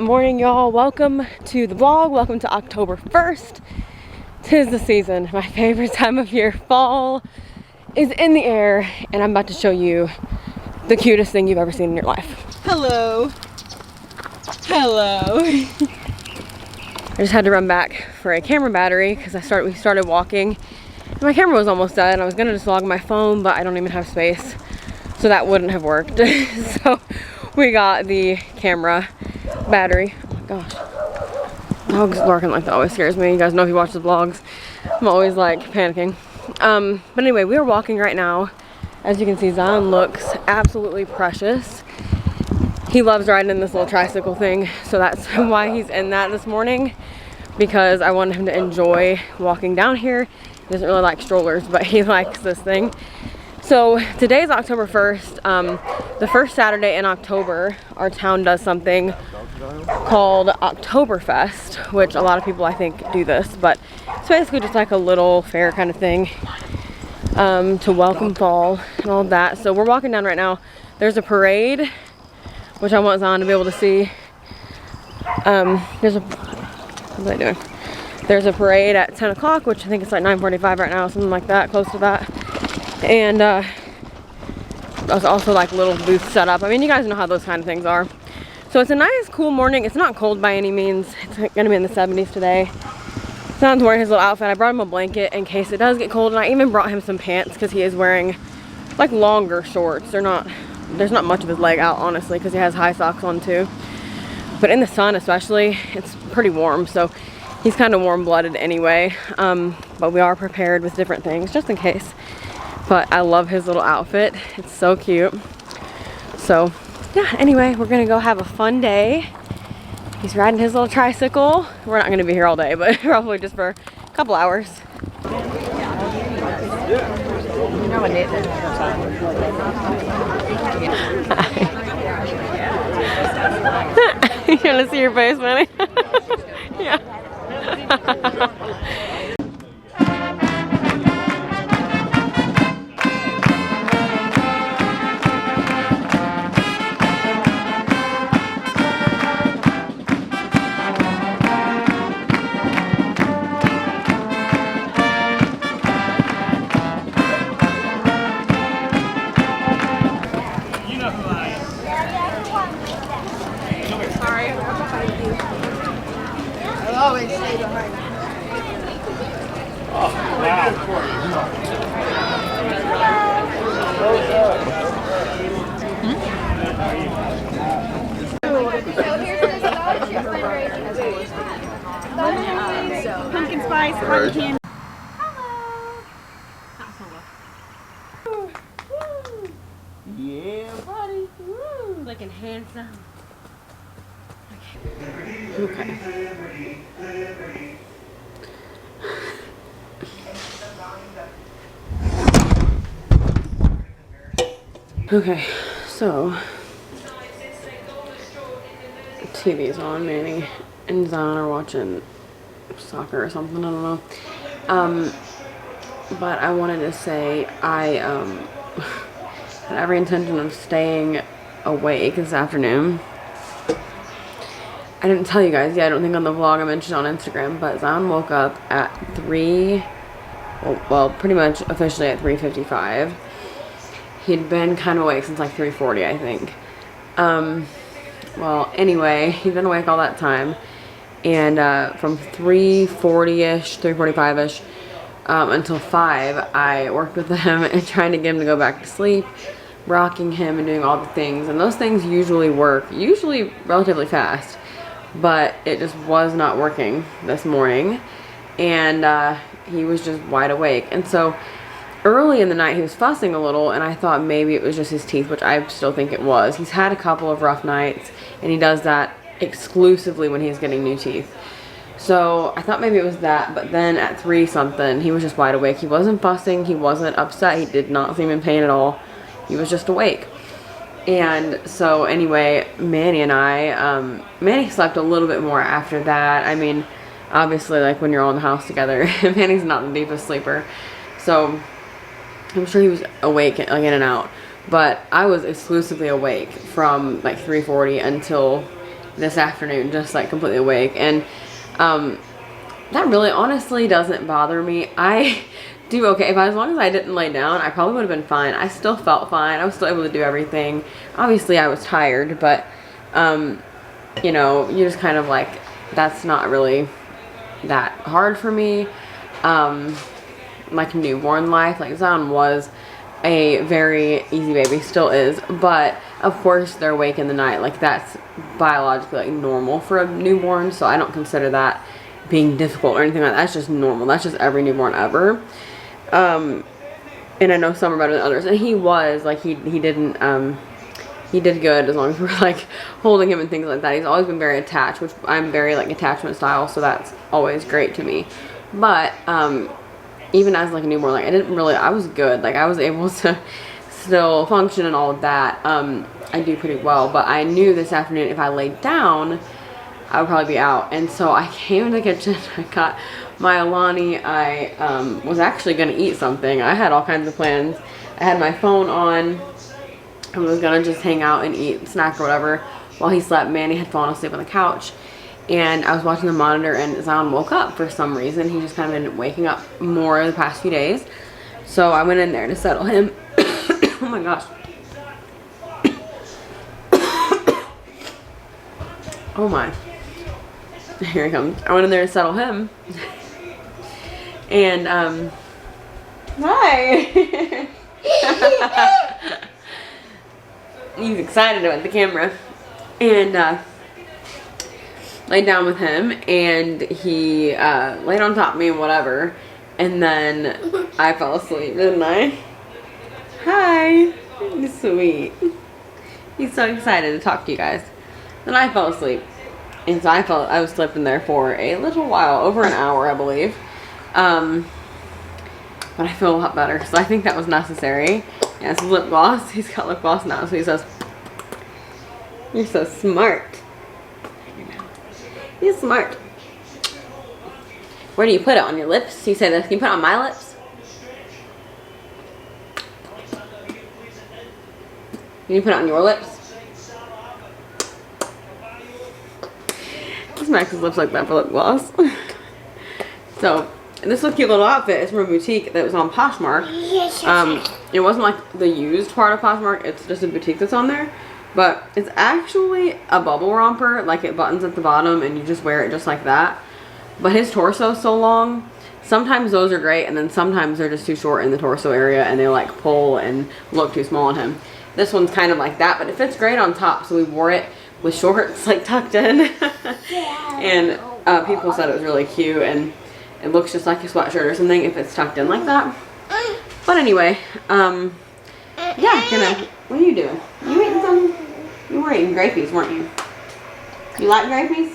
morning, y'all. Welcome to the vlog. Welcome to October 1st. 'Tis the season, my favorite time of year. Fall is in the air, and I'm about to show you the cutest thing you've ever seen in your life. Hello. Hello. I just had to run back for a camera battery because we started walking. And my camera was almost dead. I was gonna just log my phone, but I don't even have space, so that wouldn't have worked. So we got the camera battery. Oh my gosh. Dogs barking like that always scares me. You guys know if you watch the vlogs, I'm always like panicking. But anyway, we are walking right now. As you can see, Zion looks absolutely precious. He loves riding in this little tricycle thing, so that's why he's in that this morning, because I wanted him to enjoy walking down here. He doesn't really like strollers, but he likes this thing. So today's October 1st, the first Saturday in October, our town does something called Oktoberfest, which a lot of people I think do this, but it's basically just like a little fair kind of thing to welcome fall and all of that. So we're walking down right now. There's a parade, which I want Zion to be able to see. What are they doing? There's a parade at 10 o'clock, which I think it's like 9:45 right now, something like that, close to that. And there's also like little booths set up. I mean, you guys know how those kind of things are. So it's a nice, cool morning. It's not cold by any means. It's gonna be in the 70s today. Zion's wearing his little outfit. I brought him a blanket in case it does get cold, and I even brought him some pants because he is wearing like longer shorts. There's not much of his leg out, honestly, because he has high socks on too. But in the sun especially, it's pretty warm, so he's kind of warm-blooded anyway. But we are prepared with different things just in case. But I love his little outfit. It's so cute. So yeah, anyway, we're gonna go have a fun day. He's riding his little tricycle. We're not gonna be here all day, but probably just for a couple hours. You wanna see your face, Manny? Yeah. Always stay behind. Oh, wow. Pumpkin spice, cotton candy. Hello. Yeah, buddy. Woo. Looking handsome. Okay. Okay, so TV's on. Manny and Zion are watching soccer or something, I don't know. But I wanted to say I had every intention of staying awake this afternoon. I didn't tell you guys yet, I don't think on the vlog I mentioned on Instagram, but Zion woke up at well, pretty much officially at 3:55. He'd been kind of awake since like 3:40, I think. Well, anyway, he'd been awake all that time, and from 3:40-ish, 3:45-ish, until 5, I worked with him and trying to get him to go back to sleep, rocking him and doing all the things, and those things usually work, usually relatively fast. But it just was not working this morning, and he was just wide awake. And so early in the night he was fussing a little, and I thought maybe it was just his teeth, which I still think it was. He's had a couple of rough nights, and he does that exclusively when he's getting new teeth. So I thought maybe it was that, but then at 3 something he was just wide awake. He wasn't fussing, he wasn't upset, he did not seem in pain at all. He was just awake. And so anyway, Manny and I, Manny slept a little bit more after that. I mean, obviously, like when you're all in the house together, Manny's not the deepest sleeper. So I'm sure he was awake, like in and out. But I was exclusively awake from like 3:40 until this afternoon, just like completely awake. And that really honestly doesn't bother me. I do okay. As long as I didn't lay down, I probably would have been fine. I still felt fine. I was still able to do everything. Obviously I was tired, but you know, you just kind of like, that's not really that hard for me. Like newborn life, like Zion was a very easy baby, still is, but of course they're awake in the night. Like that's biologically like normal for a newborn, so I don't consider that being difficult or anything like that. That's just normal. That's just every newborn ever. And I know some are better than others, and he was like, he didn't he did good as long as we're like holding him and things like that. He's always been very attached, which I'm very like attachment style, so that's always great to me. But even as like a newborn, like I was good. Like I was able to still function and all of that. I do pretty well, but I knew this afternoon if I laid down, I would probably be out. And so I came in the kitchen, I got my Alani. I was actually gonna eat something. I had all kinds of plans. I had my phone on. I was gonna just hang out and eat, snack or whatever while he slept. Manny had fallen asleep on the couch, and I was watching the monitor, and Zion woke up for some reason. He's just kind of been waking up more the past few days. So I went in there to settle him. Oh my gosh. Oh my. Here he comes. I went in there to settle him. And hi. He's excited about the camera. And laid down with him, and he laid on top of me and whatever, and then I fell asleep, didn't I? Hi. He's sweet. He's so excited to talk to you guys. Then I fell asleep, and so I was sleeping there for a little while, over an hour I believe. But I feel a lot better, so I think that was necessary. Yeah, it's lip gloss. He's got lip gloss now, so he says, "You're so smart. You're smart." Where do you put it? On your lips? You say this. Can you put it on my lips? Can you put it on your lips? He smacks his lips like that for lip gloss. So, this is a cute little outfit. It's from a boutique that was on Poshmark. It wasn't like the used part of Poshmark. It's just a boutique that's on there. But it's actually a bubble romper. Like it buttons at the bottom and you just wear it just like that. But his torso is so long. Sometimes those are great, and then sometimes they're just too short in the torso area and they like pull and look too small on him. This one's kind of like that, but it fits great on top. So we wore it with shorts like tucked in. And people said it was really cute, and it looks just like a sweatshirt or something if it's tucked in like that. But anyway, yeah, what are you doing? You eating some? You were eating grapies, weren't you? You like grapies?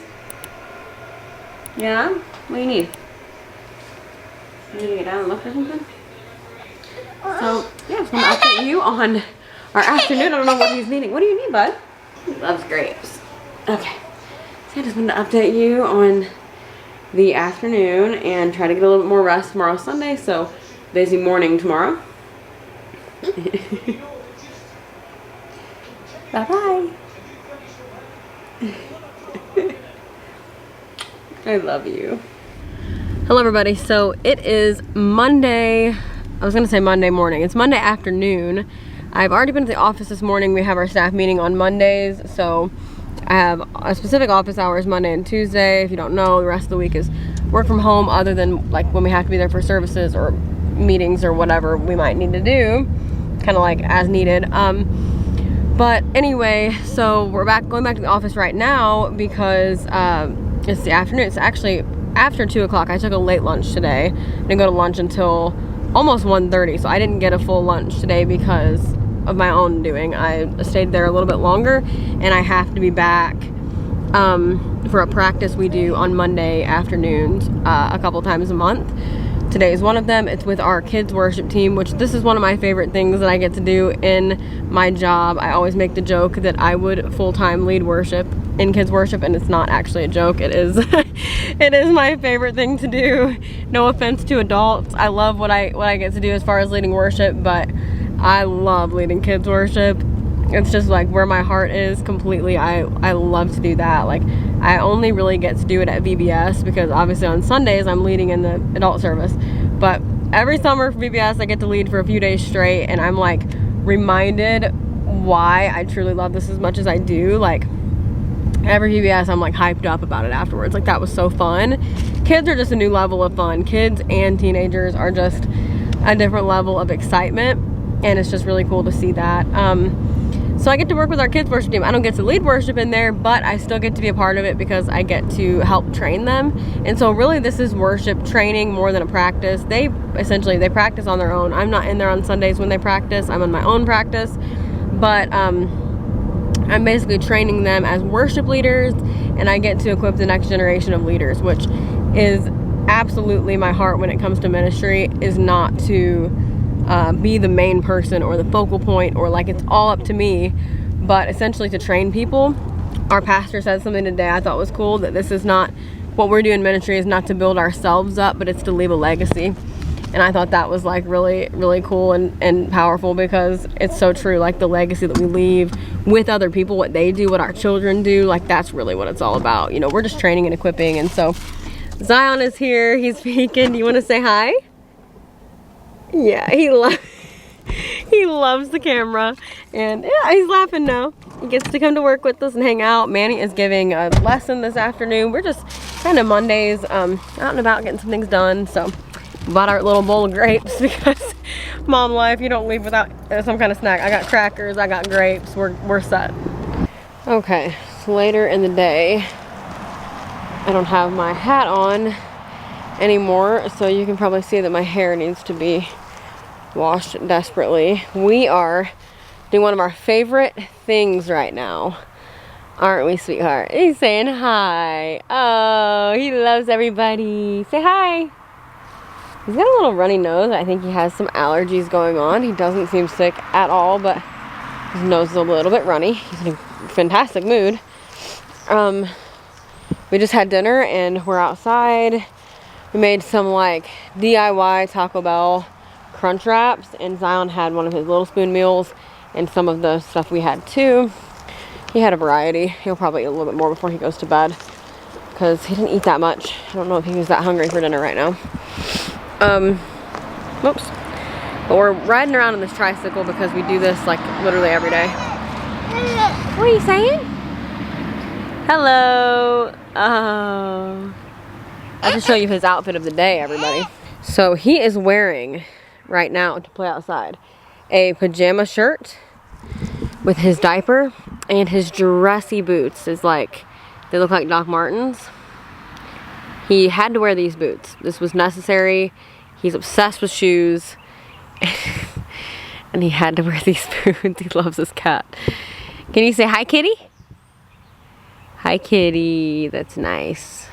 Yeah? What do you need? You need to get down and look or something? So, yeah, I just want to update you on our afternoon. I don't know what he's needing. What do you need, bud? He loves grapes. Okay. So I just wanted to update you on the afternoon and try to get a little bit more rest tomorrow, Sunday. So, busy morning tomorrow. Bye-bye. I love you. Hello everybody. So it is Monday. I was gonna say Monday morning. It's Monday afternoon. I've already been to the office this morning. We have our staff meeting on Mondays. So I have a specific office hours Monday and Tuesday. If you don't know, the rest of the week is work from home, other than like when we have to be there for services or meetings or whatever we might need to do. Kind of like as needed. But anyway, so we're going back to the office right now because it's the afternoon. It's actually after 2 o'clock. I took a late lunch today. Didn't go to lunch until almost 1:30, so I didn't get a full lunch today because of my own doing. I stayed there a little bit longer, and I have to be back for a practice we do on Monday afternoons a couple times a month. Today is one of them. It's with our kids worship team, which this is one of my favorite things that I get to do in my job. I always make the joke that I would full-time lead worship in kids worship, and it's not actually a joke. It is it is my favorite thing to do. No offense to adults. I love what I get to do as far as leading worship, but I love leading kids worship. It's just like where my heart is completely. I love to do that. Like, I only really get to do it at VBS because obviously on Sundays I'm leading in the adult service. But every summer for VBS I get to lead for a few days straight, and I'm like reminded why I truly love this as much as I do. Like, every VBS I'm like hyped up about it afterwards. Like, that was so fun. Kids are just a new level of fun. Kids and teenagers are just a different level of excitement, and it's just really cool to see that. So I get to work with our kids worship team. I don't get to lead worship in there, but I still get to be a part of it because I get to help train them. And so really this is worship training more than a practice. They practice on their own. I'm not in there on Sundays when they practice. I'm on my own practice. But I'm basically training them as worship leaders, and I get to equip the next generation of leaders, which is absolutely my heart when it comes to ministry, is not to be the main person or the focal point or like it's all up to me, but essentially to train people. Our pastor said something today I thought was cool, that this is not, what we're doing in ministry is not to build ourselves up, but it's to leave a legacy. And I thought that was like really, really cool and powerful, because it's so true. Like, the legacy that we leave with other people, what they do, what our children do, like that's really what it's all about. You know, we're just training and equipping. And so Zion is here, he's speaking. Do you want to say hi? Yeah, he loves the camera, and yeah, he's laughing now. He gets to come to work with us and hang out. Manny is giving a lesson this afternoon. We're just kind of Mondays out and about getting some things done. So bought our little bowl of grapes because mom life, you don't leave without some kind of snack. I got crackers, I got grapes, we're set. Okay, so later in the day, I don't have my hat on anymore, so you can probably see that my hair needs to be washed desperately. We are doing one of our favorite things right now, aren't we, sweetheart? He's saying hi. Oh, he loves everybody. Say hi. He's got a little runny nose. I think he has some allergies going on. He doesn't seem sick at all, but his nose is a little bit runny. He's in a fantastic mood. We just had dinner and we're outside. We made some like DIY Taco Bell crunch wraps, and Zion had one of his little spoon meals and some of the stuff we had too. He had a variety. He'll probably eat a little bit more before he goes to bed because he didn't eat that much. I don't know if he was that hungry for dinner right now. Whoops. But we're riding around on this tricycle because we do this like literally every day. What are you saying? Hello. Oh. I can show you his outfit of the day, everybody. So he is wearing, right now to play outside, a pajama shirt with his diaper, and his dressy boots is like, they look like Doc Martens. He had to wear these boots. This was necessary. He's obsessed with shoes. And he had to wear these boots. He loves his cat. Can you say hi, kitty? Hi, kitty. That's nice.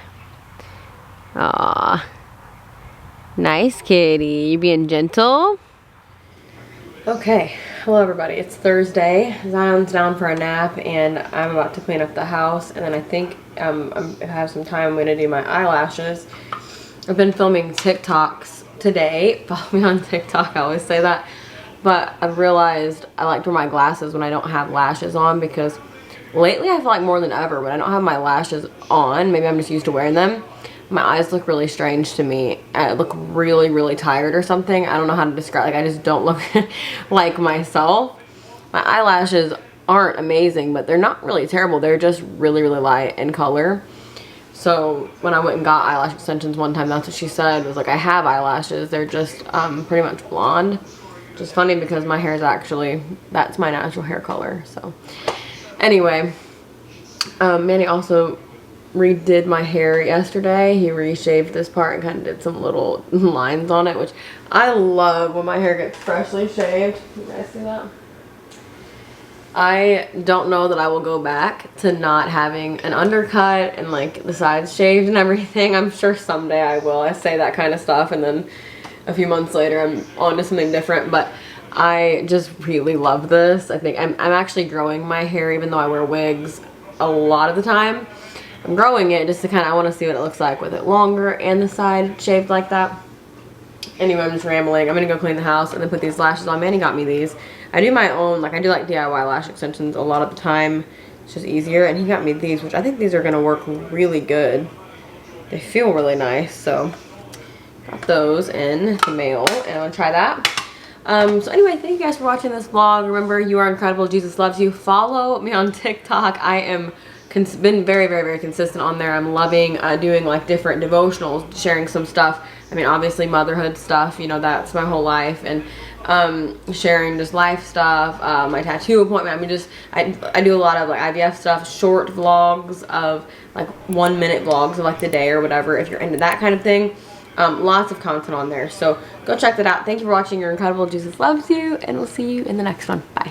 Aw. Nice kitty. You being gentle? Okay. Hello, everybody. It's Thursday. Zion's down for a nap, and I'm about to clean up the house. And then I think if I have some time, I'm going to do my eyelashes. I've been filming TikToks today. Follow me on TikTok. I always say that. But I've realized I like to wear my glasses when I don't have lashes on, because lately I feel like more than ever when I don't have my lashes on, maybe I'm just used to wearing them, my eyes look really strange to me. I look really, really tired or something. I don't know how to describe, like I just don't look like myself. My eyelashes aren't amazing, but they're not really terrible. They're just really, really light in color. So when I went and got eyelash extensions one time, that's what she said, was like, I have eyelashes. They're just pretty much blonde. Which is funny because my hair is actually, that's my natural hair color. So anyway, Manny also redid my hair yesterday. He reshaved this part and kind of did some little lines on it, which I love when my hair gets freshly shaved. You guys see that? I don't know that I will go back to not having an undercut and like the sides shaved and everything. I'm sure someday I will. I say that kind of stuff and then a few months later I'm on to something different, but I just really love this. I think I'm actually growing my hair, even though I wear wigs a lot of the time. I'm growing it just to kind of, I want to see what it looks like with it longer and the side shaved like that. Anyway, I'm just rambling. I'm gonna go clean the house and then put these lashes on. Manny got me these. I do my own, like I do like DIY lash extensions a lot of the time. It's just easier. And he got me these, which I think these are gonna work really good. They feel really nice, so got those in the mail and I'm gonna try that. So anyway, thank you guys for watching this vlog. Remember, you are incredible. Jesus loves you. Follow me on TikTok. I am been very consistent on there. I'm loving doing like different devotionals, sharing some stuff. I mean, obviously motherhood stuff, you know, that's my whole life, and sharing just life stuff, my tattoo appointment. I mean, just I do a lot of like IVF stuff, short vlogs of like 1 minute vlogs of like the day or whatever, if you're into that kind of thing. Lots of content on there, so go check that out. Thank you for watching. You're incredible. Jesus loves you, and we'll see you in the next one. Bye.